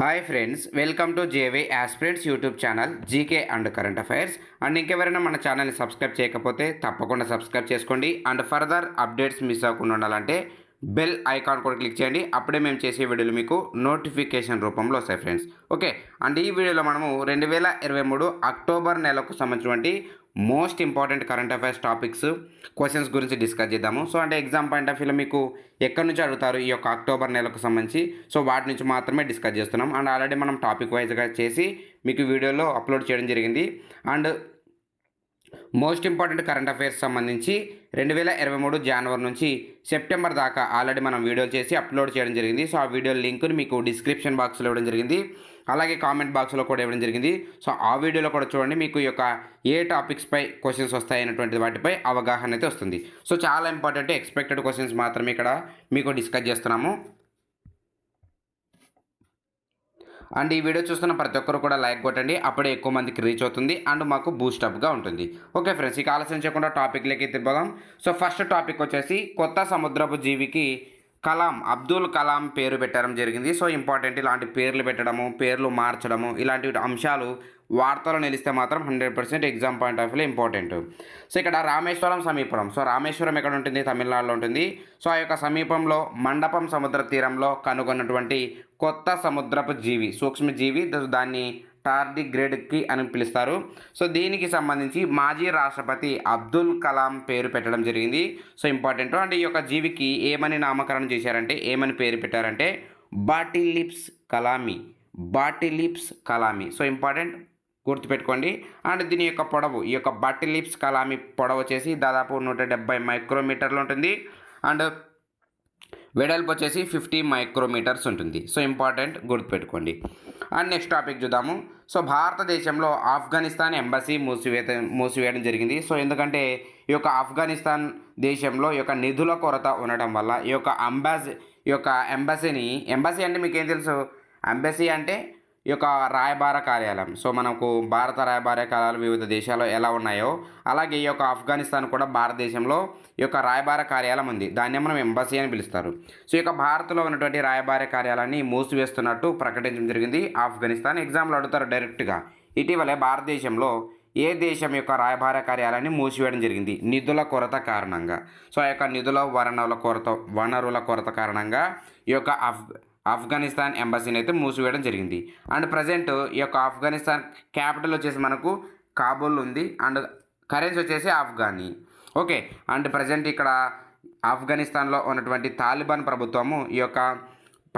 Hi friends, welcome to JV aspirants YouTube channel GK and current affairs. And ఇంకెవరైనా మన ఛానల్ని subscribe చేయకపోతే తప్పకుండా సబ్స్క్రైబ్ చేసుకోండి. అండ్ ఫర్దర్ అప్డేట్స్ మిస్ అవ్వకుండా ఉండాలంటే బెల్ ఐకాన్ కూడా క్లిక్ చేయండి. అప్పుడే మేము చేసే వీడియోలు మీకు నోటిఫికేషన్ రూపంలో వస్తాయి ఫ్రెండ్స్. ఓకే, అండ్ ఈ వీడియోలో మనము 2023 అక్టోబర్ నెలకు సంబంధించినటువంటి most important current affairs topics questions గురించి డిస్కస్ చేద్దాము. సో అంటే ఎగ్జామ్ పాయింట్ ఆఫ్ వ్యూలో మీకు ఎక్కడి నుంచి అడుగుతారు ఈ యొక్క అక్టోబర్ నెలకు సంబంధించి, సో వాటి నుంచి మాత్రమే డిస్కస్ చేస్తున్నాం. అండ్ ఆల్రెడీ మనం టాపిక్ వైజ్గా చేసి మీకు వీడియోలో అప్లోడ్ చేయడం జరిగింది. And most important current affairs సంబంధించి 2023 జనవరి నుంచి సెప్టెంబర్ దాకా ఆల్రెడీ మనం వీడియోలు చేసి అప్లోడ్ చేయడం జరిగింది. సో ఆ వీడియో లింక్ని మీకు డిస్క్రిప్షన్ బాక్స్లో ఇవ్వడం జరిగింది, అలాగే కామెంట్ బాక్స్లో కూడా ఇవ్వడం జరిగింది. సో ఆ వీడియోలో కూడా చూడండి, మీకు ఈ యొక్క ఏ టాపిక్స్పై క్వశ్చన్స్ వస్తాయనేటువంటి వాటిపై అవగాహన అయితే వస్తుంది. సో చాలా ఇంపార్టెంట్ ఎక్స్పెక్టెడ్ క్వశ్చన్స్ మాత్రమే ఇక్కడ మీకు డిస్కస్ చేస్తున్నాము. అండ్ ఈ వీడియో చూస్తున్న ప్రతి ఒక్కరు కూడా లైక్ కొట్టండి, అప్పుడే ఎక్కువ మందికి రీచ్ అవుతుంది అండ్ మాకు బూస్టప్గా ఉంటుంది. ఓకే ఫ్రెండ్స్, ఇక ఆలస్యం చేయకుండా టాపిక్లోకి తిరిగిపోదాం. సో ఫస్ట్ టాపిక్ వచ్చేసి కొత్త సముద్రపు జీవికి కలాం, అబ్దుల్ కలాం పేరు పెట్టడం జరిగింది. సో ఇంపార్టెంట్, ఇలాంటి పేర్లు పెట్టడము, పేర్లు మార్చడము, ఇలాంటి అంశాలు వార్తలు నిలిస్తే మాత్రం 100% ఎగ్జామ్ పాయింట్ ఆఫ్ వ్యూలో ఇంపార్టెంట్. సో ఇక్కడ రామేశ్వరం సమీపం, సో రామేశ్వరం ఎక్కడ ఉంటుంది? తమిళనాడులో ఉంటుంది. సో ఆ యొక్క సమీపంలో మండపం సముద్ర తీరంలో కనుగొన్నటువంటి కొత్త సముద్రపు జీవి, సూక్ష్మజీవి, దాన్ని టార్డిగ్రేడ్కి అని పిలుస్తారు. సో దీనికి సంబంధించి మాజీ రాష్ట్రపతి అబ్దుల్ కలాం పేరు పెట్టడం జరిగింది. So important. అండ్ ఈ యొక్క జీవికి ఏమని నామకరణం చేశారంటే, ఏమని పేరు పెట్టారంటే బాటిలిప్స్ కలామి, బాటిలిప్స్ కలామి. సో ఇంపార్టెంట్, గుర్తుపెట్టుకోండి. అండ్ దీని యొక్క పొడవు, ఈ యొక్క బాటిలిప్స్ కలామి పొడవు వచ్చేసి దాదాపు 170 మైక్రోమీటర్లు ఉంటుంది. అండ్ వెడల్పు వచ్చేసి 50 మైక్రోమీటర్స్ ఉంటుంది. సో ఇంపార్టెంట్, గుర్తుపెట్టుకోండి. అండ్ నెక్స్ట్ టాపిక్ చూద్దాము. సో భారతదేశంలో ఆఫ్ఘనిస్తాన్ ఎంబసీ మూసివేయడం జరిగింది. సో ఎందుకంటే ఈ యొక్క ఆఫ్ఘనిస్తాన్ దేశంలో ఈ యొక్క నిధుల కొరత ఉండడం వల్ల ఈ యొక్క ఎంబసీ అంటే మీకేం తెలుసు? ఎంబసీ అంటే ఈ యొక్క రాయబార కార్యాలయం. సో మనకు భారత రాయబార కార్యాలయాలు వివిధ దేశాల్లో ఎలా ఉన్నాయో అలాగే ఈ యొక్క ఆఫ్ఘనిస్తాన్ కూడా భారతదేశంలో ఈ యొక్క రాయబార కార్యాలయం ఉంది. దాన్ని మనం ఎంబసీ అని పిలుస్తారు. సో ఈ యొక్క భారత్లో ఉన్నటువంటి రాయబార కార్యాలయాన్ని మూసివేస్తున్నట్టు ప్రకటించడం జరిగింది ఆఫ్ఘనిస్తాన్. ఎగ్జామ్లో అడుగుతారు డైరెక్ట్గా. ఇటీవలే భారతదేశంలో ఏ దేశం యొక్క రాయబార కార్యాలయాన్ని మూసివేయడం జరిగింది? నిధుల కొరత కారణంగా. సో ఆ యొక్క వనరుల కొరత కారణంగా ఈ యొక్క ఆఫ్ఘనిస్తాన్ ఎంబసీని అయితే మూసివేయడం జరిగింది. అండ్ ప్రజెంట్ ఈ యొక్క ఆఫ్ఘనిస్తాన్ క్యాపిటల్ వచ్చేసి మనకు కాబూల్ ఉంది. అండ్ కరెన్సీ వచ్చేసి ఆఫ్ఘనీ. ఓకే, అండ్ ప్రజెంట్ ఇక్కడ ఆఫ్ఘనిస్తాన్లో ఉన్నటువంటి తాలిబాన్ ప్రభుత్వము ఈ యొక్క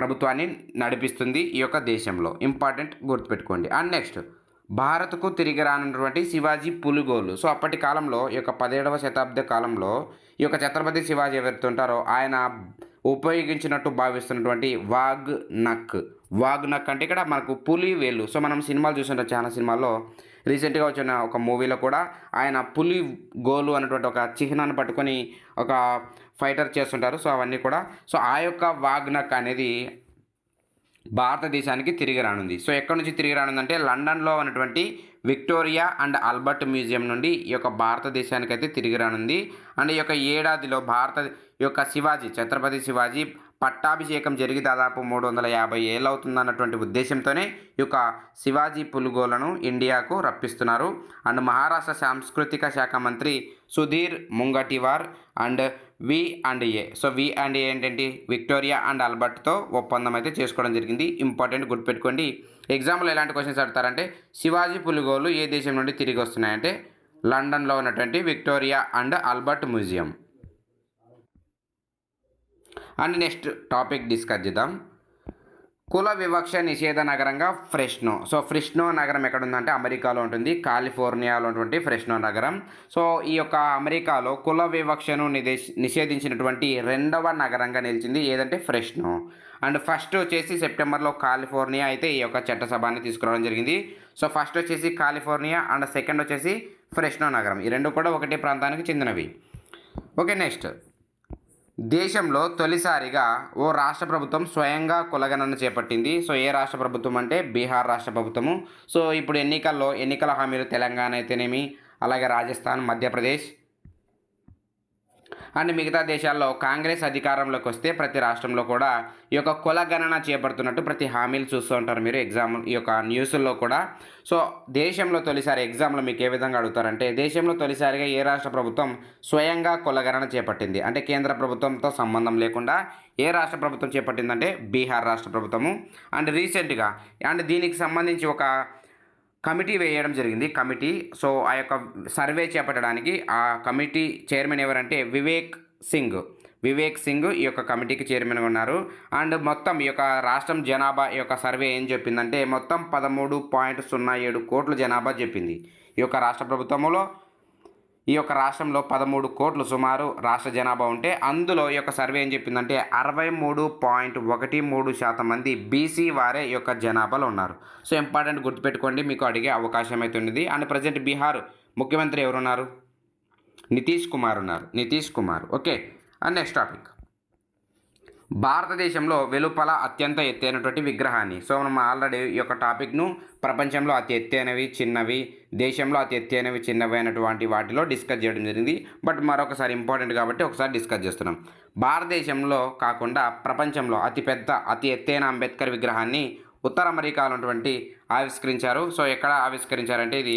ప్రభుత్వాన్ని నడిపిస్తుంది ఈ యొక్క దేశంలో. ఇంపార్టెంట్, గుర్తుపెట్టుకోండి. అండ్ నెక్స్ట్, భారత్కు తిరిగి రానున్నటువంటి శివాజీ పులిగోలు. సో అప్పటి కాలంలో ఈ యొక్క 17వ శతాబ్ద కాలంలో ఈ యొక్క ఛత్రపతి శివాజీ ఎవరైతే ఉంటారో ఆయన ఉపయోగించినట్టు భావిస్తున్నటువంటి వాగ్ నక్ అంటే ఇక్కడ మనకు పులి వేలు. సో మనం సినిమాలు చూస్తుంటాం, చాలా సినిమాల్లో. రీసెంట్గా వచ్చిన ఒక మూవీలో కూడా ఆయన పులి గోలు అన్నటువంటి ఒక చిహ్నాన్ని పట్టుకొని ఒక ఫైటర్ చేస్తుంటారు. సో అవన్నీ కూడా, సో ఆ యొక్క వాగ్ నక్ అనేది భారతదేశానికి తిరిగి రానుంది. సో ఎక్కడి నుంచి తిరిగి రానుందంటే లండన్లో ఉన్నటువంటి విక్టోరియా అండ్ ఆల్బర్ట్ మ్యూజియం నుండి ఈ యొక్క భారతదేశానికి అయితే తిరిగి రానుంది. అండ్ ఈ యొక్క ఏడాదిలో ఛత్రపతి శివాజీ పట్టాభిషేకం జరిగి దాదాపు 350 ఏళ్ళు అవుతుందన్నటువంటి ఉద్దేశంతోనే ఈ యొక్క శివాజీ పులుగోలను ఇండియాకు రప్పిస్తున్నారు. అండ్ మహారాష్ట్ర సాంస్కృతిక శాఖ మంత్రి Sudheer ముంగటివార్ and V&A. So V&A ఏంటంటే విక్టోరియా అండ్ ఆల్బర్ట్తో ఒప్పందం అయితే చేసుకోవడం జరిగింది. ఇంపార్టెంట్, గుర్తుపెట్టుకోండి. ఎగ్జాంపుల్ ఎలాంటి క్వశ్చన్స్ అడతారంటే శివాజీ పులిగోలు ఏ దేశం నుండి తిరిగి వస్తున్నాయంటే లండన్లో ఉన్నటువంటి Victoria and Albert museum. And next topic discuss చేద్దాం. కుల వివక్ష నిషేధ నగరంగా ఫ్రెష్నో. సో ఫ్రెష్నో నగరం ఎక్కడ ఉందంటే అమెరికాలో ఉంటుంది, కాలిఫోర్నియాలో ఉన్నటువంటి ఫ్రెష్నో నగరం. సో ఈ యొక్క అమెరికాలో కుల వివక్షను నిషేధించినటువంటి 2వ నగరంగా నిలిచింది ఏదంటే ఫ్రెష్నో. అండ్ ఫస్ట్ వచ్చేసి సెప్టెంబర్లో కాలిఫోర్నియా అయితే ఈ యొక్క చట్టసభని తీసుకురావడం జరిగింది. సో ఫస్ట్ వచ్చేసి కాలిఫోర్నియా అండ్ సెకండ్ వచ్చేసి ఫ్రెష్నో నగరం. ఈ రెండు కూడా ఒకటే ప్రాంతానికి చెందినవి. ఓకే, నెక్స్ట్, దేశంలో తొలిసారిగా ఓ రాష్ట్ర ప్రభుత్వం స్వయంగా కులగణన చేపట్టింది. సో ఏ రాష్ట్ర ప్రభుత్వం అంటే బీహార్ రాష్ట్ర ప్రభుత్వము. సో ఇప్పుడు ఎన్నికల హామీలు తెలంగాణ అయితేనేమి, అలాగే రాజస్థాన్, మధ్యప్రదేశ్ అండ్ మిగతా దేశాల్లో కాంగ్రెస్ అధికారంలోకి వస్తే ప్రతి రాష్ట్రంలో కూడా ఈ యొక్క కుల గణన చేపడుతున్నట్టు ప్రతి హామీలు చూస్తూ ఉంటారు మీరు ఎగ్జామ్ ఈ యొక్క న్యూస్ల్లో కూడా. సో దేశంలో తొలిసారి ఎగ్జామ్లో మీకు ఏ విధంగా అడుగుతారంటే, దేశంలో తొలిసారిగా ఏ రాష్ట్ర ప్రభుత్వం స్వయంగా కుల గణన చేపట్టింది అంటే కేంద్ర ప్రభుత్వంతో సంబంధం లేకుండా ఏ రాష్ట్ర ప్రభుత్వం చేపట్టిందంటే బీహార్ రాష్ట్ర ప్రభుత్వము. అండ్ రీసెంట్గా అండ్ దీనికి సంబంధించి ఒక కమిటీ వేయడం జరిగింది కమిటీ. సో ఆ యొక్క సర్వే చేపట్టడానికి ఆ కమిటీ చైర్మన్ ఎవరంటే వివేక్ సింగ్ ఈ యొక్క కమిటీకి చైర్మన్గా ఉన్నారు. అండ్ మొత్తం ఈ యొక్క రాష్ట్రం జనాభా ఈ యొక్క సర్వే ఏం చెప్పిందంటే మొత్తం 13.07 కోట్ల జనాభా చెప్పింది. ఈ యొక్క రాష్ట్ర ప్రభుత్వంలో ఈ యొక్క రాష్ట్రంలో 13 కోట్లు సుమారు రాష్ట్ర జనాభా ఉంటే అందులో ఈ యొక్క సర్వే ఏం చెప్పిందంటే 63.13% మంది బీసీ వారే ఈ యొక్క జనాభాలో ఉన్నారు. సో ఇంపార్టెంట్ గుర్తుపెట్టుకోండి, మీకు అడిగే అవకాశం అయితే ఉంది. అండ్ ప్రజెంట్ బీహార్ ముఖ్యమంత్రి ఎవరున్నారు? Nitish Kumar. Okay. And next topic, భారతదేశంలో వెలుపల అత్యంత ఎత్తైనటువంటి విగ్రహాన్ని. సో మనం ఆల్రెడీ ఈ యొక్క టాపిక్ను ప్రపంచంలో అతి ఎత్తైనవి చిన్నవి, దేశంలో అతి ఎత్తైనవి చిన్నవి అయినటువంటి వాటిలో డిస్కస్ చేయడం జరిగింది. బట్ మరొకసారి ఇంపార్టెంట్ కాబట్టి ఒకసారి డిస్కస్ చేస్తున్నాం. భారతదేశంలో కాకుండా ప్రపంచంలో అతి ఎత్తైన అంబేద్కర్ విగ్రహాన్ని ఉత్తర అమెరికాలో ఉన్నటువంటి ఆవిష్కరించారు. సో ఎక్కడ ఆవిష్కరించారంటే ఇది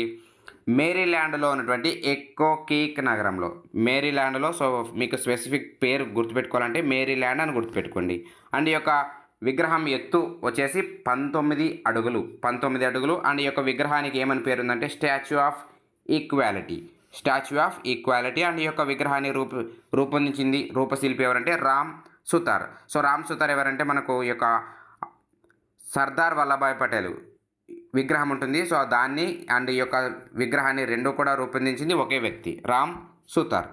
మేరీల్యాండ్లో ఉన్నటువంటి ఎక్కో కీక్ నగరంలో, మేరీల్యాండ్లో. సో మీకు స్పెసిఫిక్ పేరు గుర్తుపెట్టుకోవాలంటే మేరీల్యాండ్ అని గుర్తుపెట్టుకోండి. అండ్ ఈ యొక్క విగ్రహం ఎత్తు వచ్చేసి 19 అడుగులు. అండ్ ఈ యొక్క విగ్రహానికి ఏమని పేరు ఉందంటే స్టాచ్యూ ఆఫ్ ఈక్వాలిటీ. అండ్ ఈ యొక్క విగ్రహాన్ని రూపొందించింది రూపశిల్పి ఎవరంటే రామ్ సుతార్. సో రామ్ సుతార్ ఎవరంటే మనకు ఈ యొక్క సర్దార్ వల్లభాయ్ పటేల్ విగ్రహం ఉంటుంది. సో దాన్ని అండ్ ఈ యొక్క విగ్రహాన్ని రెండు కూడా రూపొందించింది ఒకే వ్యక్తి, Ram Sutar.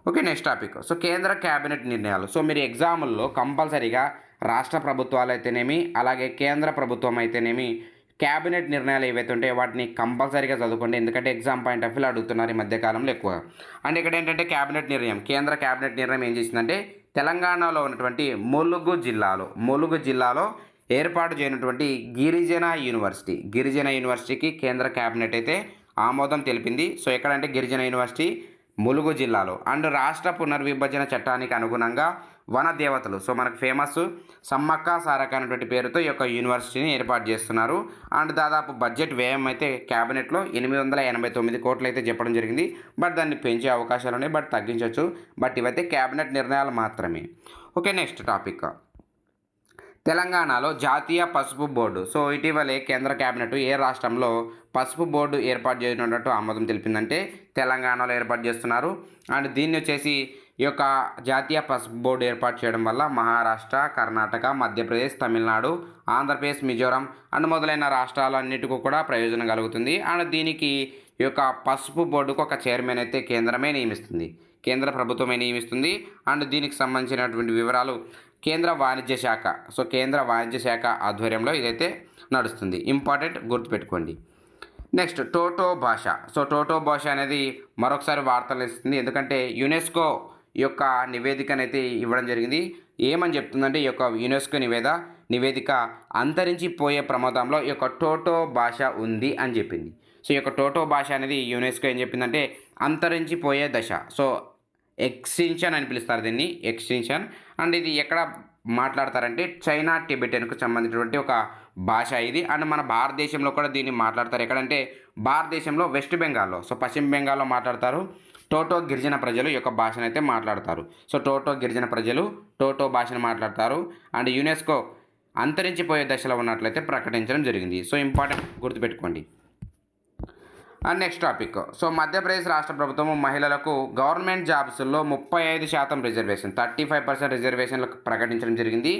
Okay. Next topic, so కేంద్ర క్యాబినెట్ నిర్ణయాలు. సో మీరు ఎగ్జాముల్లో కంపల్సరీగా రాష్ట్ర ప్రభుత్వాలు అయితేనేమి అలాగే కేంద్ర ప్రభుత్వం అయితేనేమి క్యాబినెట్ నిర్ణయాలు ఏవైతే ఉంటాయో వాటిని కంపల్సరీగా చదువుకోండి, ఎందుకంటే ఎగ్జామ్ పాయింట్ ఆఫ్ వ్యూలో అడుగుతున్నారు ఈ మధ్యకాలంలో ఎక్కువ. అండ్ ఇక్కడ ఏంటంటే కేంద్ర క్యాబినెట్ నిర్ణయం ఏం చేసిందంటే తెలంగాణలో ఉన్నటువంటి ములుగు జిల్లాలో ఏర్పాటు చేయనటువంటి గిరిజన యూనివర్సిటీకి కేంద్ర క్యాబినెట్ అయితే ఆమోదం తెలిపింది. సో ఎక్కడంటే గిరిజన యూనివర్సిటీ ములుగు జిల్లాలో. అండ్ రాష్ట్ర పునర్విభజన చట్టానికి అనుగుణంగా వన దేవతలు, సో మనకు ఫేమస్ సమ్మక్క సారక్క అనేటువంటి పేరుతో ఈ యొక్క యూనివర్సిటీని ఏర్పాటు చేస్తున్నారు. అండ్ దాదాపు బడ్జెట్ వ్యయం అయితే క్యాబినెట్లో 889 కోట్లు అయితే చెప్పడం జరిగింది. బట్ దాన్ని పెంచే అవకాశాలు ఉన్నాయి, బట్ తగ్గించవచ్చు. బట్ ఇవైతే క్యాబినెట్ నిర్ణయాలు మాత్రమే. ఓకే. నెక్స్ట్ టాపిక్, తెలంగాణలో జాతీయ పసుపు బోర్డు. సో ఇటీవలే కేంద్ర క్యాబినెట్ ఏ రాష్ట్రంలో పసుపు బోర్డు ఏర్పాటు చేయనున్నట్టు ఆమోదం తెలిపిందంటే తెలంగాణలో ఏర్పాటు చేస్తున్నారు. అండ్ దీన్ని వచ్చేసి ఈ యొక్క జాతీయ పసుపు బోర్డు ఏర్పాటు చేయడం వల్ల మహారాష్ట్ర, కర్ణాటక, మధ్యప్రదేశ్, తమిళనాడు, ఆంధ్రప్రదేశ్, మిజోరాం అండ్ మొదలైన రాష్ట్రాలన్నిటికీ కూడా ప్రయోజనం కలుగుతుంది. అండ్ దీనికి ఈ యొక్క పసుపు బోర్డుకు ఒక చైర్మన్ అయితే కేంద్ర ప్రభుత్వమే నియమిస్తుంది. అండ్ దీనికి సంబంధించినటువంటి వివరాలు కేంద్ర వాణిజ్య శాఖ ఆధ్వర్యంలో ఇదైతే నడుస్తుంది. ఇంపార్టెంట్ గుర్తుపెట్టుకోండి. నెక్స్ట్ టోటో భాష. సో టోటో భాష అనేది మరొకసారి వార్తలు ఇస్తుంది, ఎందుకంటే యునెస్కో ఈ యొక్క నివేదికనైతే ఇవ్వడం జరిగింది. ఏమని చెప్తుందంటే ఈ యొక్క యునెస్కో నివేదిక అంతరించిపోయే ప్రమాదంలో ఈ యొక్క టోటో భాష ఉంది అని చెప్పింది. సో ఈ యొక్క టోటో భాష అనేది యునెస్కో ఏం చెప్పిందంటే అంతరించిపోయే దశ. సో ఎక్స్టింక్షన్ అని పిలుస్తారు దీన్ని, ఎక్స్టింక్షన్. అండ్ ఇది ఎక్కడ మాట్లాడతారంటే చైనా టిబెటన్కు సంబంధించినటువంటి ఒక భాష ఇది. అండ్ మన భారతదేశంలో కూడా దీన్ని మాట్లాడతారు. ఎక్కడంటే భారతదేశంలో వెస్ట్ బెంగాల్లో, సో పశ్చిమ బెంగాల్లో మాట్లాడతారు. టోటో గిరిజన ప్రజలు ఈ యొక్క భాషను అయితే మాట్లాడతారు. సో టోటో గిరిజన ప్రజలు టోటో భాషను మాట్లాడతారు. అండ్ యునెస్కో అంతరించిపోయే దశలో ఉన్నట్లయితే ప్రకటించడం జరిగింది. సో ఇంపార్టెంట్ గుర్తుపెట్టుకోండి. And next topic, so Madhya Pradesh రాష్ట్ర ప్రభుత్వం మహిళలకు గవర్నమెంట్ జాబ్స్లో 35% రిజర్వేషన్, 35% రిజర్వేషన్లకు ప్రకటించడం జరిగింది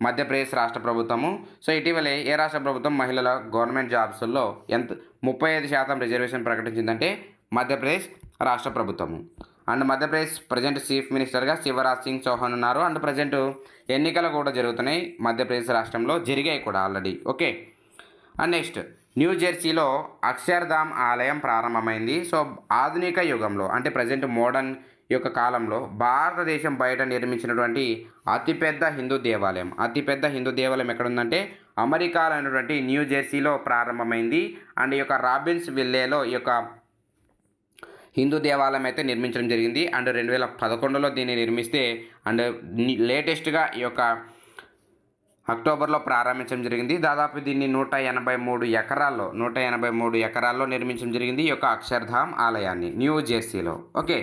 మధ్యప్రదేశ్ రాష్ట్ర ప్రభుత్వము. సో ఇటీవలే ఏ రాష్ట్ర ప్రభుత్వం మహిళల గవర్నమెంట్ జాబ్స్లో 35% రిజర్వేషన్ ప్రకటించిందంటే మధ్యప్రదేశ్ రాష్ట్ర ప్రభుత్వము. అండ్ మధ్యప్రదేశ్ ప్రజెంట్ చీఫ్ మినిస్టర్గా శివరాజ్ సింగ్ చౌహాన్ ఉన్నారు. అండ్ ప్రజెంట్ ఎన్నికలు కూడా జరుగుతున్నాయి మధ్యప్రదేశ్ రాష్ట్రంలో, జరిగాయి కూడా already. Okay. And next new జెర్సీలో Akshardham ఆలయం ప్రారంభమైంది. సో ఆధునిక యుగంలో అంటే ప్రజెంట్ మోడర్న్ యొక్క కాలంలో భారతదేశం బయట నిర్మించినటువంటి అతిపెద్ద హిందూ దేవాలయం ఎక్కడ ఉందంటే అమెరికాలో ఉన్నటువంటి న్యూ జెర్సీలో ప్రారంభమైంది. అండ్ ఈ యొక్క రాబిన్స్ విల్లేలో ఈ యొక్క హిందూ దేవాలయం అయితే నిర్మించడం జరిగింది. అండ్ 2011లో దీన్ని నిర్మిస్తే అండ్ లేటెస్ట్గా ఈ యొక్క అక్టోబర్లో ప్రారంభించడం జరిగింది. దాదాపు దీన్ని 183 ఎకరాల్లో నిర్మించడం జరిగింది ఈ యొక్క అక్షర్ధామ్ ఆలయాన్ని న్యూ జెర్సీలో. ఓకే,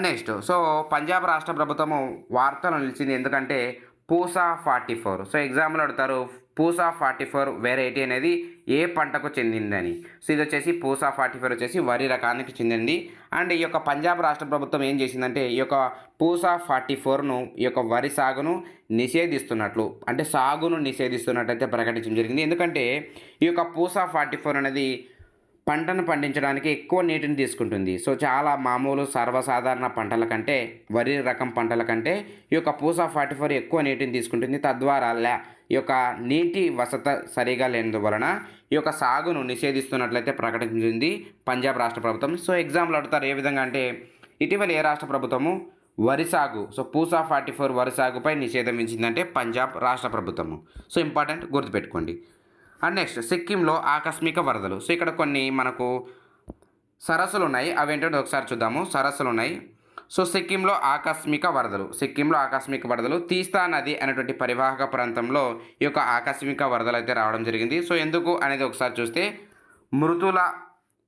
నెక్స్ట్ సో పంజాబ్ రాష్ట్ర ప్రభుత్వము వార్తలు నిలిచింది ఎందుకంటే పూసా 44. సో ఎగ్జామ్లో అడుగుతారు పూసా 44 వెరైటీ అనేది ఏ పంటకు చెందిందని. సో ఇది వచ్చేసి పూసా 44 వచ్చేసి వరి రకానికి చెందింది. అండ్ ఈ యొక్క పంజాబ్ రాష్ట్ర ప్రభుత్వం ఏం చేసిందంటే ఈ యొక్క పూసా 44ను ఈ యొక్క వరి సాగును నిషేధిస్తున్నట్లు అంటే సాగును నిషేధిస్తున్నట్టయితే ప్రకటించడం జరిగింది. ఎందుకంటే ఈ యొక్క పూసా 44 అనేది పంటను పండించడానికి ఎక్కువ నీటిని తీసుకుంటుంది. సో చాలా మామూలు సర్వసాధారణ పంటల కంటే వరి రకం పంటల కంటే ఈ యొక్క పూసా 44 ఎక్కువ నీటిని తీసుకుంటుంది. తద్వారా ఈ యొక్క నీటి వసత సరిగా లేనందువలన ఈ యొక్క సాగును నిషేధిస్తున్నట్లయితే ప్రకటించింది పంజాబ్ రాష్ట్ర ప్రభుత్వం. సో ఎగ్జామ్లో అడుగుతారు ఏ విధంగా అంటే ఇటీవల ఏ రాష్ట్ర ప్రభుత్వము వరి సాగు సో పూసా 44 వరి సాగుపై నిషేధం విధించిందంటే పంజాబ్ రాష్ట్ర ప్రభుత్వము. సో ఇంపార్టెంట్ గుర్తుపెట్టుకోండి. అండ్ నెక్స్ట్ సిక్కింలో ఆకస్మిక వరదలు. సో ఇక్కడ కొన్ని మనకు సరస్సులు ఉన్నాయి, అవేంటో ఒకసారి చూద్దాము. సరస్సులు ఉన్నాయి. సో సిక్కింలో ఆకస్మిక వరదలు తీస్తా నది అనేటువంటి పరివాహక ప్రాంతంలో ఈ యొక్క ఆకస్మిక వరదలు అయితే రావడం జరిగింది. సో ఎందుకు అనేది ఒకసారి చూస్తే మృతుల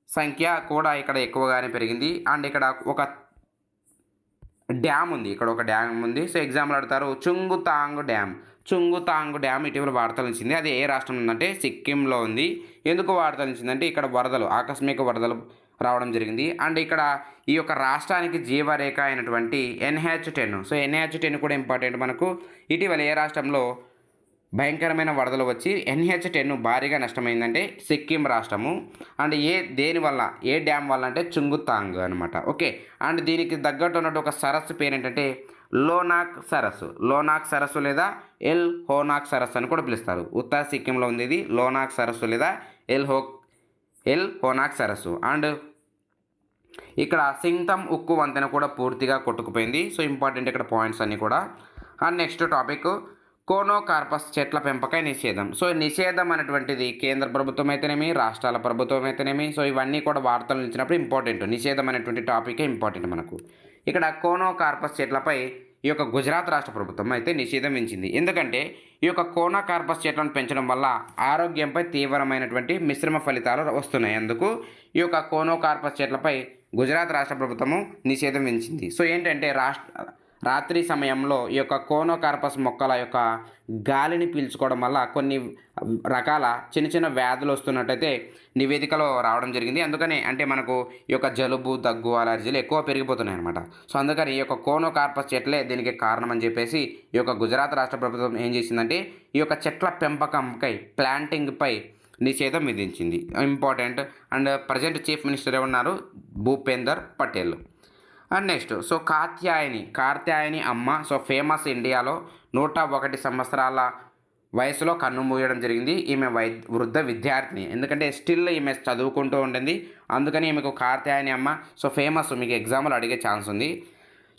సంఖ్య కూడా ఇక్కడ ఎక్కువగానే పెరిగింది. అండ్ ఇక్కడ ఒక డ్యామ్ ఉంది. సో ఎగ్జాంపుల్ అడుగుతారు చుంగుతాంగ్ డ్యామ్ ఇటీవల వార్తలు ఇచ్చింది. అది ఏ రాష్ట్రంలో ఉందంటే సిక్కింలో ఉంది. ఎందుకు వార్తలు ఇచ్చిందంటే ఇక్కడ ఆకస్మిక వరదలు రావడం జరిగింది. అండ్ ఇక్కడ ఈ యొక్క రాష్ట్రానికి జీవరేఖ అయినటువంటి NH10. సో NH10 కూడా ఇంపార్టెంట్ మనకు. ఇటీవల ఏ రాష్ట్రంలో భయంకరమైన వరదలు వచ్చి NH10 భారీగా నష్టమైందంటే సిక్కిం రాష్ట్రము. అండ్ దేనివల్ల ఏ డ్యామ్ వల్ల అంటే చుంగుతాంగ్ అనమాట. ఓకే, అండ్ దీనికి తగ్గట్టు ఉన్నట్టు ఒక సరస్సు పేరు ఏంటంటే లోనాక్ సరస్సు లేదా ఎల్ హోనాక్ సరస్సు అని కూడా పిలుస్తారు. ఉత్తర సిక్కింలో ఉంది ఇది లోనాక్ సరస్సు లేదా ఎల్ హోనాక్ సరస్సు. అండ్ ఇక్కడ సింగ్తమ్ ఉక్కు వంతెన కూడా పూర్తిగా కొట్టుకుపోయింది. సో ఇంపార్టెంట్ ఇక్కడ పాయింట్స్ అన్నీ కూడా. అండ్ నెక్స్ట్ టాపిక్ కోనోకార్పస్ చెట్ల పెంపకం నిషేధం. సో నిషేధం అనేటువంటిది కేంద్ర ప్రభుత్వం అయితేనేమి రాష్ట్రాల ప్రభుత్వం అయితేనేమి సో ఇవన్నీ కూడా వార్తలు ఇచ్చినప్పుడు ఇంపార్టెంట్. నిషేధం అనేటువంటి టాపికే ఇంపార్టెంట్ మనకు. ఇక్కడ కోనోకార్పస్ చెట్లపై ఈ యొక్క గుజరాత్ రాష్ట్ర ప్రభుత్వం అయితే నిషేధం విధించింది. ఎందుకంటే ఈ యొక్క కోనోకార్పస్ చెట్లను పెంచడం వల్ల ఆరోగ్యంపై తీవ్రమైనటువంటి మిశ్రమ ఫలితాలు వస్తున్నాయి. అందుకు ఈ యొక్క కోనోకార్పస్ చెట్లపై గుజరాత్ రాష్ట్ర ప్రభుత్వము నిషేధం విధించింది. సో ఏంటంటే రాత్రి సమయంలో ఈ యొక్క కోనోకార్పస్ మొక్కల యొక్క గాలిని పీల్చుకోవడం వల్ల కొన్ని రకాల చిన్న వ్యాధులు వస్తున్నట్టయితే నివేదికలో రావడం జరిగింది. అందుకని అంటే మనకు ఈ యొక్క జలుబు దగ్గు అలర్జీలు ఎక్కువ పెరిగిపోతున్నాయి అనమాట. సో అందుకని ఈ యొక్క కోనోకార్పస్ చెట్లే దీనికి కారణం అని చెప్పేసి ఈ యొక్క గుజరాత్ రాష్ట్ర ప్రభుత్వం ఏం చేసిందంటే ఈ యొక్క చెట్ల పెంపకంపై ప్లాంటింగ్పై నిషేధం విధించింది. Important. And present chief minister ఉన్నారు Bhupender Patel. And next so Katyayani Amma so famous ఇండియాలో 101 సంవత్సరాల వయసులో కన్ను మూయడం జరిగింది. ఈమె వృద్ధ విద్యార్థిని. ఎందుకంటే స్టిల్ ఈమె చదువుకుంటూ ఉంటుంది. అందుకని ఈమెకు కాత్యాయని అమ్మ సో ఫేమస్. మీకు ఎగ్జామ్లో అడిగే ఛాన్స్ ఉంది.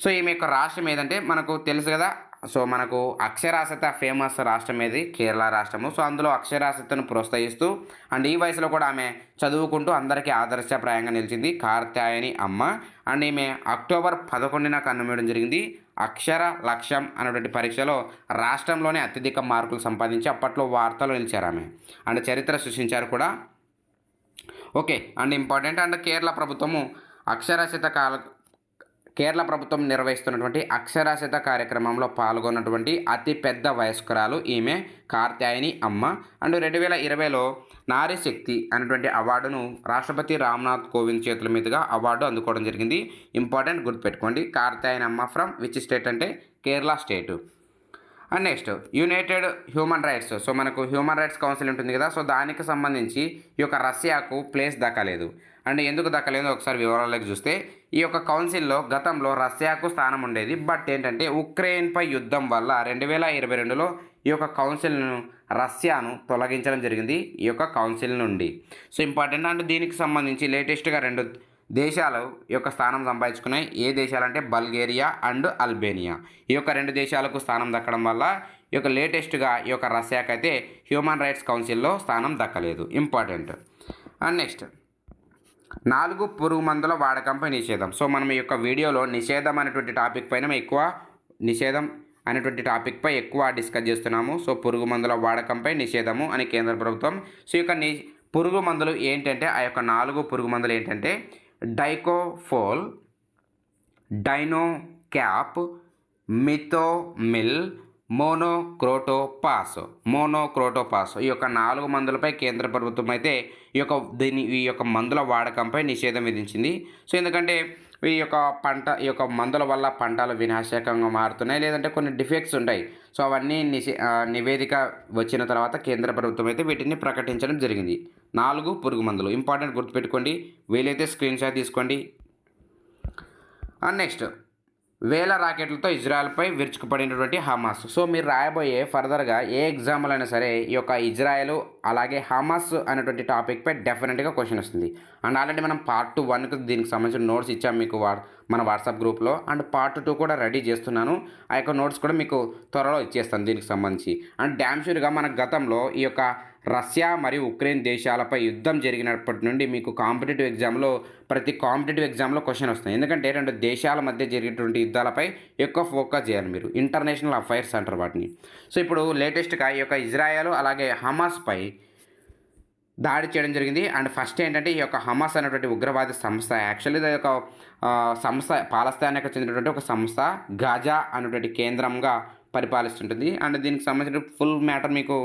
సో ఈమె యొక్క రాష్ట్రం ఏదంటే మనకు తెలుసు కదా. సో మనకు అక్షరాస్యత ఫేమస్ రాష్ట్రం ఏది కేరళ రాష్ట్రము. సో అందులో అక్షరాస్యతను ప్రోత్సహిస్తూ అండ్ ఈ వయసులో కూడా ఆమె చదువుకుంటూ అందరికీ ఆదర్శప్రాయంగా నిలిచింది కాత్యాయని అమ్మ. అండ్ ఈమె అక్టోబర్ 11న కన్నుమూయడం జరిగింది. అక్షర లక్ష్యం అనేటువంటి పరీక్షలో రాష్ట్రంలోనే అత్యధిక మార్కులు సంపాదించి అప్పట్లో వార్తలు నిలిచారు ఆమె. అండ్ చరిత్ర సృష్టించారు కూడా. Okay, and important. And Kerala ప్రభుత్వం నిర్వహిస్తున్నటువంటి అక్షరాస్యత కార్యక్రమంలో పాల్గొన్నటువంటి అతి పెద్ద వయస్కురాలు ఈమె కాత్యాయని అమ్మ. అండ్ 2020లో నారీ శక్తి అనేటువంటి అవార్డును రాష్ట్రపతి రామ్నాథ్ కోవింద్ చేతుల మీదుగా అవార్డు అందుకోవడం జరిగింది. ఇంపార్టెంట్ గుర్తుపెట్టుకోండి. కాత్యాయని అమ్మ ఫ్రమ్ విచ్ స్టేట్ అంటే Kerala state. And next united human rights. So మనకు హ్యూమన్ రైట్స్ కౌన్సిల్ ఉంటుంది కదా. సో దానికి సంబంధించి ఈ యొక్క రష్యాకు ప్లేస్ దక్కలేదు. అండ్ ఎందుకు దక్కలేదు ఒకసారి వివరాలకు చూస్తే ఈ యొక్క కౌన్సిల్లో గతంలో రష్యాకు స్థానం ఉండేది. బట్ ఏంటంటే ఉక్రెయిన్పై యుద్ధం వల్ల 2022లో ఈ యొక్క కౌన్సిల్ను రష్యాను తొలగించడం జరిగింది ఈ యొక్క కౌన్సిల్ నుండి. So important. అండ్ దీనికి సంబంధించి లేటెస్ట్గా 2 దేశాలు ఈ యొక్క స్థానం సంపాదించుకున్నాయి. ఏ దేశాలంటే బల్గేరియా అండ్ అల్బేనియా. ఈ యొక్క 2 దేశాలకు స్థానం దక్కడం వల్ల ఈ యొక్క లేటెస్ట్గా ఈ యొక్క రష్యాకి అయితే హ్యూమన్ రైట్స్ కౌన్సిల్లో స్థానం దక్కలేదు. ఇంపార్టెంట్. అండ్ నెక్స్ట్ 4 పురుగు మందుల వాడకంపై నిషేధం. సో మనం ఈ యొక్క వీడియోలో నిషేధం అనేటువంటి టాపిక్ పైన నిషేధం అనేటువంటి టాపిక్పై ఎక్కువ డిస్కస్ చేస్తున్నాము. సో పురుగు మందుల వాడకంపై నిషేధము అని కేంద్ర ప్రభుత్వం. సో ఈ యొక్క పురుగు మందులు ఏంటంటే ఆ యొక్క 4 పురుగు మందులు ఏంటంటే డైకోఫోల్, డైనోక్యాప్, మిథోమిల్, మోనోక్రోటోపాస్. ఈ యొక్క 4 మందులపై కేంద్ర ప్రభుత్వం అయితే ఈ యొక్క మందుల వాడకంపై నిషేధం విధించింది. సో ఎందుకంటే ఈ యొక్క మందుల వల్ల పంటలు వినాశకంగా మారుతున్నాయి, లేదంటే కొన్ని డిఫెక్ట్స్ ఉంటాయి. సో అవన్నీ నివేదిక వచ్చిన తర్వాత కేంద్ర ప్రభుత్వం అయితే వీటిని ప్రకటించడం జరిగింది. 4 పురుగు మందులు ఇంపార్టెంట్, గుర్తుపెట్టుకోండి. వీలైతే స్క్రీన్ షాట్ తీసుకోండి. అండ్ నెక్స్ట్, వేల రాకెట్లతో ఇజ్రాయెల్పై విరుచుకుపడినటువంటి హమాస్. సో మీరు రాయబోయే ఫర్దర్గా ఏ ఎగ్జాంపుల్ అయినా సరే ఈ యొక్క ఇజ్రాయెల్ అలాగే హమాస్ అనేటువంటి టాపిక్పై డెఫినెట్గా క్వశ్చన్ వస్తుంది. అండ్ ఆల్రెడీ మనం పార్ట్ 1కి దీనికి సంబంధించిన నోట్స్ ఇచ్చాము మీకు మన వాట్సాప్ గ్రూప్లో. అండ్ పార్ట్ 2 కూడా రెడీ చేస్తున్నాను. ఆ యొక్క నోట్స్ కూడా మీకు త్వరలో ఇచ్చేస్తాను దీనికి సంబంధించి. అండ్ డ్యామ్ షూర్గా మన గతంలో ఈ యొక్క రష్యా మరియు ఉక్రెయిన్ దేశాలపై యుద్ధం జరిగినప్పటి నుండి మీకు ప్రతి కాంపిటేటివ్ ఎగ్జామ్లో క్వశ్చన్ వస్తుంది. ఎందుకంటే 2 దేశాల మధ్య జరిగేటువంటి యుద్ధాలపై ఎక్కువ ఫోకస్ చేయాలి మీరు. ఇంటర్నేషనల్ అఫైర్స్ అంటారు వాటిని. సో ఇప్పుడు లేటెస్ట్గా ఈ యొక్క ఇజ్రాయెల్ అలాగే హమాస్పై దాడి చేయడం జరిగింది. అండ్ ఫస్ట్ ఏంటంటే ఈ యొక్క హమాస్ అనేటువంటి ఉగ్రవాద సంస్థ, యాక్చువల్లీ ఇది ఒక సంస్థ పాలస్తీనాకు చెందినటువంటి ఒక సంస్థ, గాజా అనేటువంటి కేంద్రంగా పరిపాలిస్తుంటుంది. అండ్ దీనికి సంబంధించిన ఫుల్ మ్యాటర్ మీకు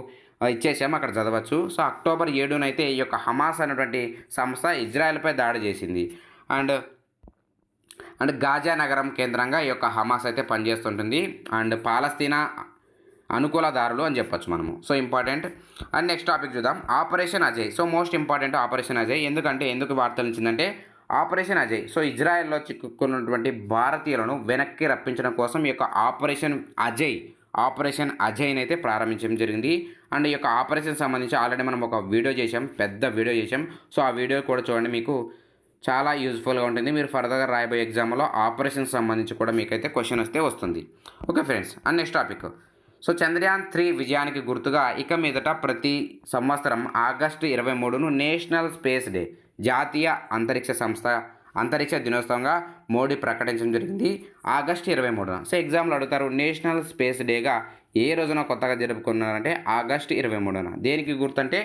ఇచ్చేసాము, అక్కడ చదవచ్చు. సో అక్టోబర్ 7న అయితే ఈ యొక్క హమాస్ అనేటువంటి సంస్థ ఇజ్రాయెల్పై దాడి చేసింది. అండ్ గాజా నగరం కేంద్రంగా ఈ యొక్క హమాస్ అయితే పనిచేస్తుంటుంది. అండ్ పాలస్తీనా అనుకూలదారులు అని చెప్పొచ్చు మనము. So important. And next topic చూద్దాం, operation Ajay. So most important operation Ajay. ఎందుకు వార్తలు ఇచ్చిందంటే ఆపరేషన్ అజయ్. సో ఇజ్రాయెల్లో చిక్కుకున్నటువంటి భారతీయులను వెనక్కి రప్పించడం కోసం ఈ యొక్క ఆపరేషన్ అజయ్ని అయితే ప్రారంభించడం జరిగింది. అండ్ ఈ యొక్క ఆపరేషన్ సంబంధించి ఆల్రెడీ మనం ఒక వీడియో చేసాం, పెద్ద వీడియో చేసాం. సో ఆ వీడియో కూడా చూడండి, మీకు చాలా యూజ్ఫుల్గా ఉంటుంది. మీరు ఫర్దర్గా రాయబోయే ఎగ్జామ్లో ఆపరేషన్ సంబంధించి కూడా మీకైతే క్వశ్చన్ వస్తుంది. Okay friends. And next topic, so Chandrayaan 3 విజయానికి గుర్తుగా ఇక మీదట ప్రతి సంవత్సరం ఆగస్టు 23ను నేషనల్ స్పేస్ డే, జాతీయ అంతరిక్ష దినోత్సవంగా మోడీ ప్రకటించడం జరిగింది. ఆగస్టు 23న. సో ఎగ్జామ్లో అడుగుతారు, నేషనల్ స్పేస్ డేగా ఏ రోజున కొత్తగా జరుపుకున్నారంటే ఆగస్టు 23న. దేనికి గుర్తంటే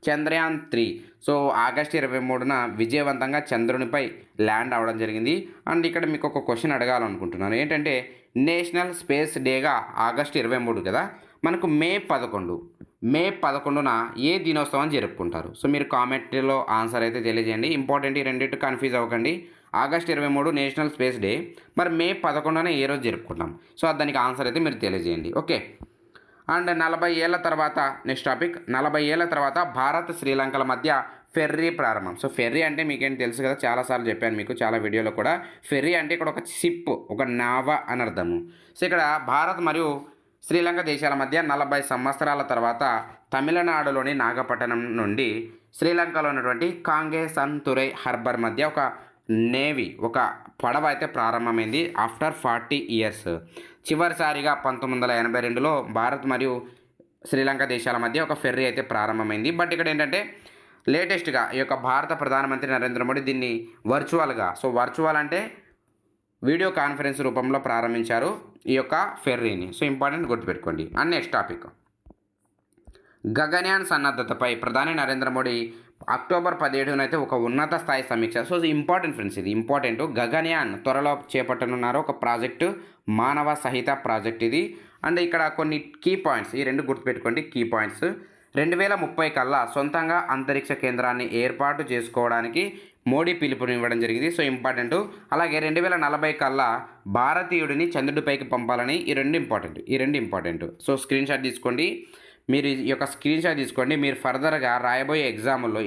చంద్రయాన్ 3. సో ఆగస్టు 23న విజయవంతంగా చంద్రునిపై ల్యాండ్ అవ్వడం జరిగింది. అండ్ ఇక్కడ మీకు ఒక క్వశ్చన్ అడగాలనుకుంటున్నాను. ఏంటంటే నేషనల్ స్పేస్ డేగా ఆగస్టు 23 కదా, మనకు మే 11న ఏ దినోత్సవం జరుపుకుంటారు? సో మీరు కామెంట్లో ఆన్సర్ అయితే తెలియజేయండి. ఇంపార్టెంట్, ఈ రెండింటి కన్ఫ్యూజ్ అవ్వకండి. ఆగస్టు 23 నేషనల్ స్పేస్ డే, మరి మే 11న ఏ రోజు జరుపుకుంటాం? సో దానికి ఆన్సర్ అయితే మీరు తెలియజేయండి. ఓకే. అండ్ 40 ఏళ్ల తర్వాత నెక్స్ట్ టాపిక్, 40 ఏళ్ల తర్వాత భారత్ శ్రీలంకల మధ్య ఫెర్రీ ప్రారంభం. సో ఫెర్రీ అంటే మీకేంటి తెలుసు కదా, చాలాసార్లు చెప్పాను మీకు చాలా వీడియోలో కూడా. ఫెర్రీ అంటే ఇక్కడ ఒక షిప్, ఒక నావ అని అర్థము. సో ఇక్కడ భారత్ మరియు శ్రీలంక దేశాల మధ్య 40 సంవత్సరాల తర్వాత తమిళనాడులోని నాగపట్టణం నుండి శ్రీలంకలో ఉన్నటువంటి కాంగేసన్తురై హార్బర్ మధ్య ఒక పడవ అయితే ప్రారంభమైంది ఆఫ్టర్ 40 ఇయర్స్. చివరిసారిగా 1982లో భారత్ మరియు శ్రీలంక దేశాల మధ్య ఒక ఫెర్రీ అయితే ప్రారంభమైంది. బట్ ఇక్కడ ఏంటంటే లేటెస్ట్గా ఈ యొక్క భారత ప్రధానమంత్రి నరేంద్ర మోడీ దీన్ని వర్చువల్ అంటే వీడియో కాన్ఫరెన్స్ రూపంలో ప్రారంభించారు ఈ యొక్క ఫెర్రీని. సో ఇంపార్టెంట్, గుర్తుపెట్టుకోండి. అండ్ నెక్స్ట్ టాపిక్, గగన్యాన్ సన్నద్ధతపై ప్రధాని నరేంద్ర మోడీ అక్టోబర్ 17న అయితే ఒక ఉన్నత స్థాయి సమీక్ష. సో ఇంపార్టెంట్ ఫ్రెండ్స్, ఇది ఇంపార్టెంట్. గగన్యాన్ త్వరలో చేపట్టనున్నారు ఒక ప్రాజెక్టు, మానవ సహిత ప్రాజెక్ట్ ఇది. అండ్ ఇక్కడ కొన్ని కీ పాయింట్స్, ఈ రెండు గుర్తుపెట్టుకోండి కీ పాయింట్స్. 2030 కల్లా సొంతంగా అంతరిక్ష కేంద్రాన్ని ఏర్పాటు చేసుకోవడానికి మోడీ పిలుపునివ్వడం జరిగింది. So important. అలాగే 2040 కల్లా భారతీయుడిని చంద్రుడిపైకి పంపాలని, ఈ రెండు ఇంపార్టెంట్. సో స్క్రీన్ షాట్ తీసుకోండి. మీరు ఈ యొక్క స్క్రీన్ షాట్ తీసుకోండి. మీరు ఫర్దర్గా రాయబోయే ఎగ్జామ్లో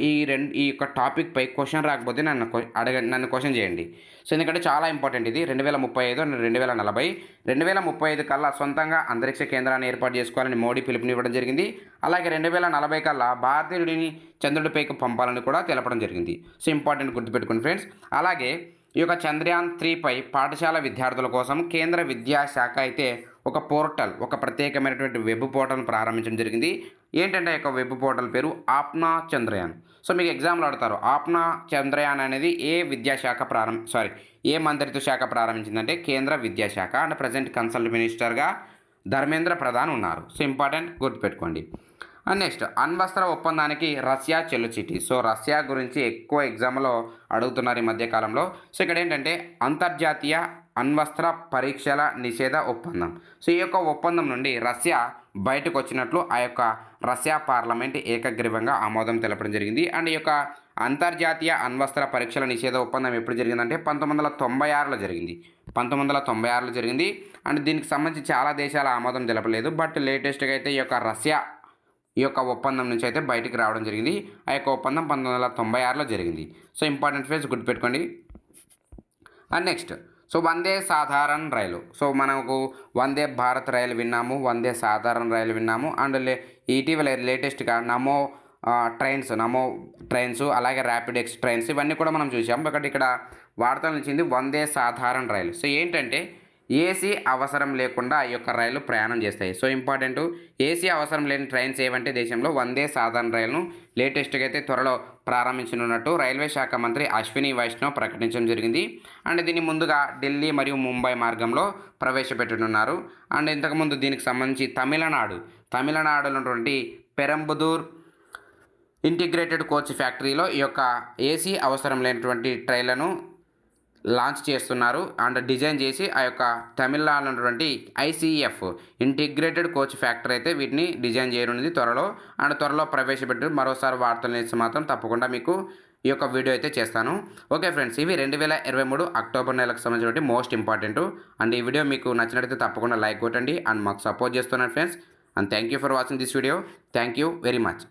ఈ యొక్క టాపిక్పై క్వశ్చన్ రాకపోతే నన్ను క్వశ్చన్ చేయండి. సో ఎందుకంటే చాలా ఇంపార్టెంట్ ఇది. 2035 అండ్ 2040. 2035 కల్లా సొంతంగా అంతరిక్ష కేంద్రాన్ని ఏర్పాటు చేసుకోవాలని మోడీ పిలుపునివ్వడం జరిగింది. అలాగే 2040 కల్లా భారతీయుడిని చంద్రుడిపైకి పంపాలని కూడా తెలపడం జరిగింది. సో ఇంపార్టెంట్, గుర్తుపెట్టుకోండి ఫ్రెండ్స్. అలాగే ఈ యొక్క చంద్రయాన్ 3పై పాఠశాల విద్యార్థుల కోసం కేంద్ర విద్యాశాఖ అయితే ఒక పోర్టల్, ఒక ప్రత్యేకమైనటువంటి వెబ్ పోర్టల్ని ప్రారంభించడం జరిగింది. ఏంటంటే ఆ యొక్క వెబ్ పోర్టల్ పేరు ఆప్నా చంద్రయాన్. సో మీకు ఎగ్జామ్లో అడుగుతారు, ఆప్నా చంద్రయాన్ అనేది ఏ మంత్రిత్వ శాఖ ప్రారంభించిందంటే కేంద్ర విద్యాశాఖ. అండ్ ప్రజెంట్ కన్సల్ట్ మినిస్టర్గా ధర్మేంద్ర ప్రధాన్ ఉన్నారు. సో ఇంపార్టెంట్, గుర్తుపెట్టుకోండి. అండ్ నెక్స్ట్, అణ్వస్త్ర ఒప్పందానికి రష్యా చెల్లుచిటి. సో రష్యా గురించి ఎక్కువ ఎగ్జామ్లో అడుగుతున్నారు ఈ మధ్యకాలంలో. సో ఇక్కడ ఏంటంటే అంతర్జాతీయ అణ్వస్త్ర పరీక్షల నిషేధ ఒప్పందం. సో ఈ యొక్క ఒప్పందం నుండి రష్యా బయటకు వచ్చినట్లు ఆ యొక్క రష్యా పార్లమెంట్ ఏకగ్రీవంగా ఆమోదం తెలపడం జరిగింది. అండ్ ఈ యొక్క అంతర్జాతీయ అణ్వస్త్ర పరీక్షల నిషేధ ఒప్పందం ఎప్పుడు జరిగిందంటే 1996లో జరిగింది. 1996లో జరిగింది. అండ్ దీనికి సంబంధించి చాలా దేశాల ఆమోదం తెలపలేదు. బట్ లేటెస్ట్గా అయితే ఈ యొక్క ఒప్పందం నుంచి అయితే బయటికి రావడం జరిగింది. ఆ యొక్క ఒప్పందం 1996లో జరిగింది. సో ఇంపార్టెంట్ ఫేజ్ గుర్తుపెట్టుకోండి. అండ్ నెక్స్ట్, సో వందే సాధారణ రైలు. సో మనకు వందే భారత్ రైలు విన్నాము, వందే సాధారణ రైలు విన్నాము. అండ్ ఇటీవల లేటెస్ట్గా నమో ట్రైన్స్, అలాగే ర్యాపిడ్ ఎక్స్ ట్రైన్స్, ఇవన్నీ కూడా మనం చూసాం. ఇక్కడ వార్తలు నిలిచింది వందే సాధారణ రైలు. సో ఏంటంటే ఏసీ అవసరం లేకుండా ఈ యొక్క రైలు ప్రయాణం చేస్తాయి. సో ఇంపార్టెంట్, ఏసీ అవసరం లేని ట్రైన్స్ ఏవంటే దేశంలో వందే సాధారణ రైలును లేటెస్ట్గా అయితే త్వరలో ప్రారంభించనున్నట్టు రైల్వే శాఖ మంత్రి అశ్విని వైష్ణవ్ ప్రకటించడం జరిగింది. అండ్ దీన్ని ముందుగా ఢిల్లీ మరియు ముంబై మార్గంలో ప్రవేశపెట్టనున్నారు. అండ్ ఇంతకుముందు దీనికి సంబంధించి తమిళనాడులో ఉన్నటువంటి పెరంబదూర్ ఇంటిగ్రేటెడ్ కోచ్ ఫ్యాక్టరీలో ఈ యొక్క ఏసీ అవసరం లేనటువంటి ట్రైన్లను లాంచ్ చేస్తున్నారు. అండ్ డిజైన్ చేసి ఆ యొక్క తమిళనాడులో ఉన్నటువంటి ICF ఇంటిగ్రేటెడ్ కోచ్ ఫ్యాక్టరీ అయితే వీటిని డిజైన్ చేయనుంది త్వరలో ప్రవేశపెట్టి మరోసారి వార్తలు నేసి మాత్రం తప్పకుండా మీకు ఈ యొక్క వీడియో అయితే చేస్తాను. ఓకే ఫ్రెండ్స్, ఇవి 2023 అక్టోబర్ నెలకు సంబంధించిన మోస్ట్ ఇంపార్టెంట్. అండ్ ఈ వీడియో మీకు నచ్చినట్లయితే తప్పకుండా లైక్ కొట్టండి అండ్ మాకు సపోర్ట్ చేస్తున్నారు friends. And thank you for watching this video. Thank you very much.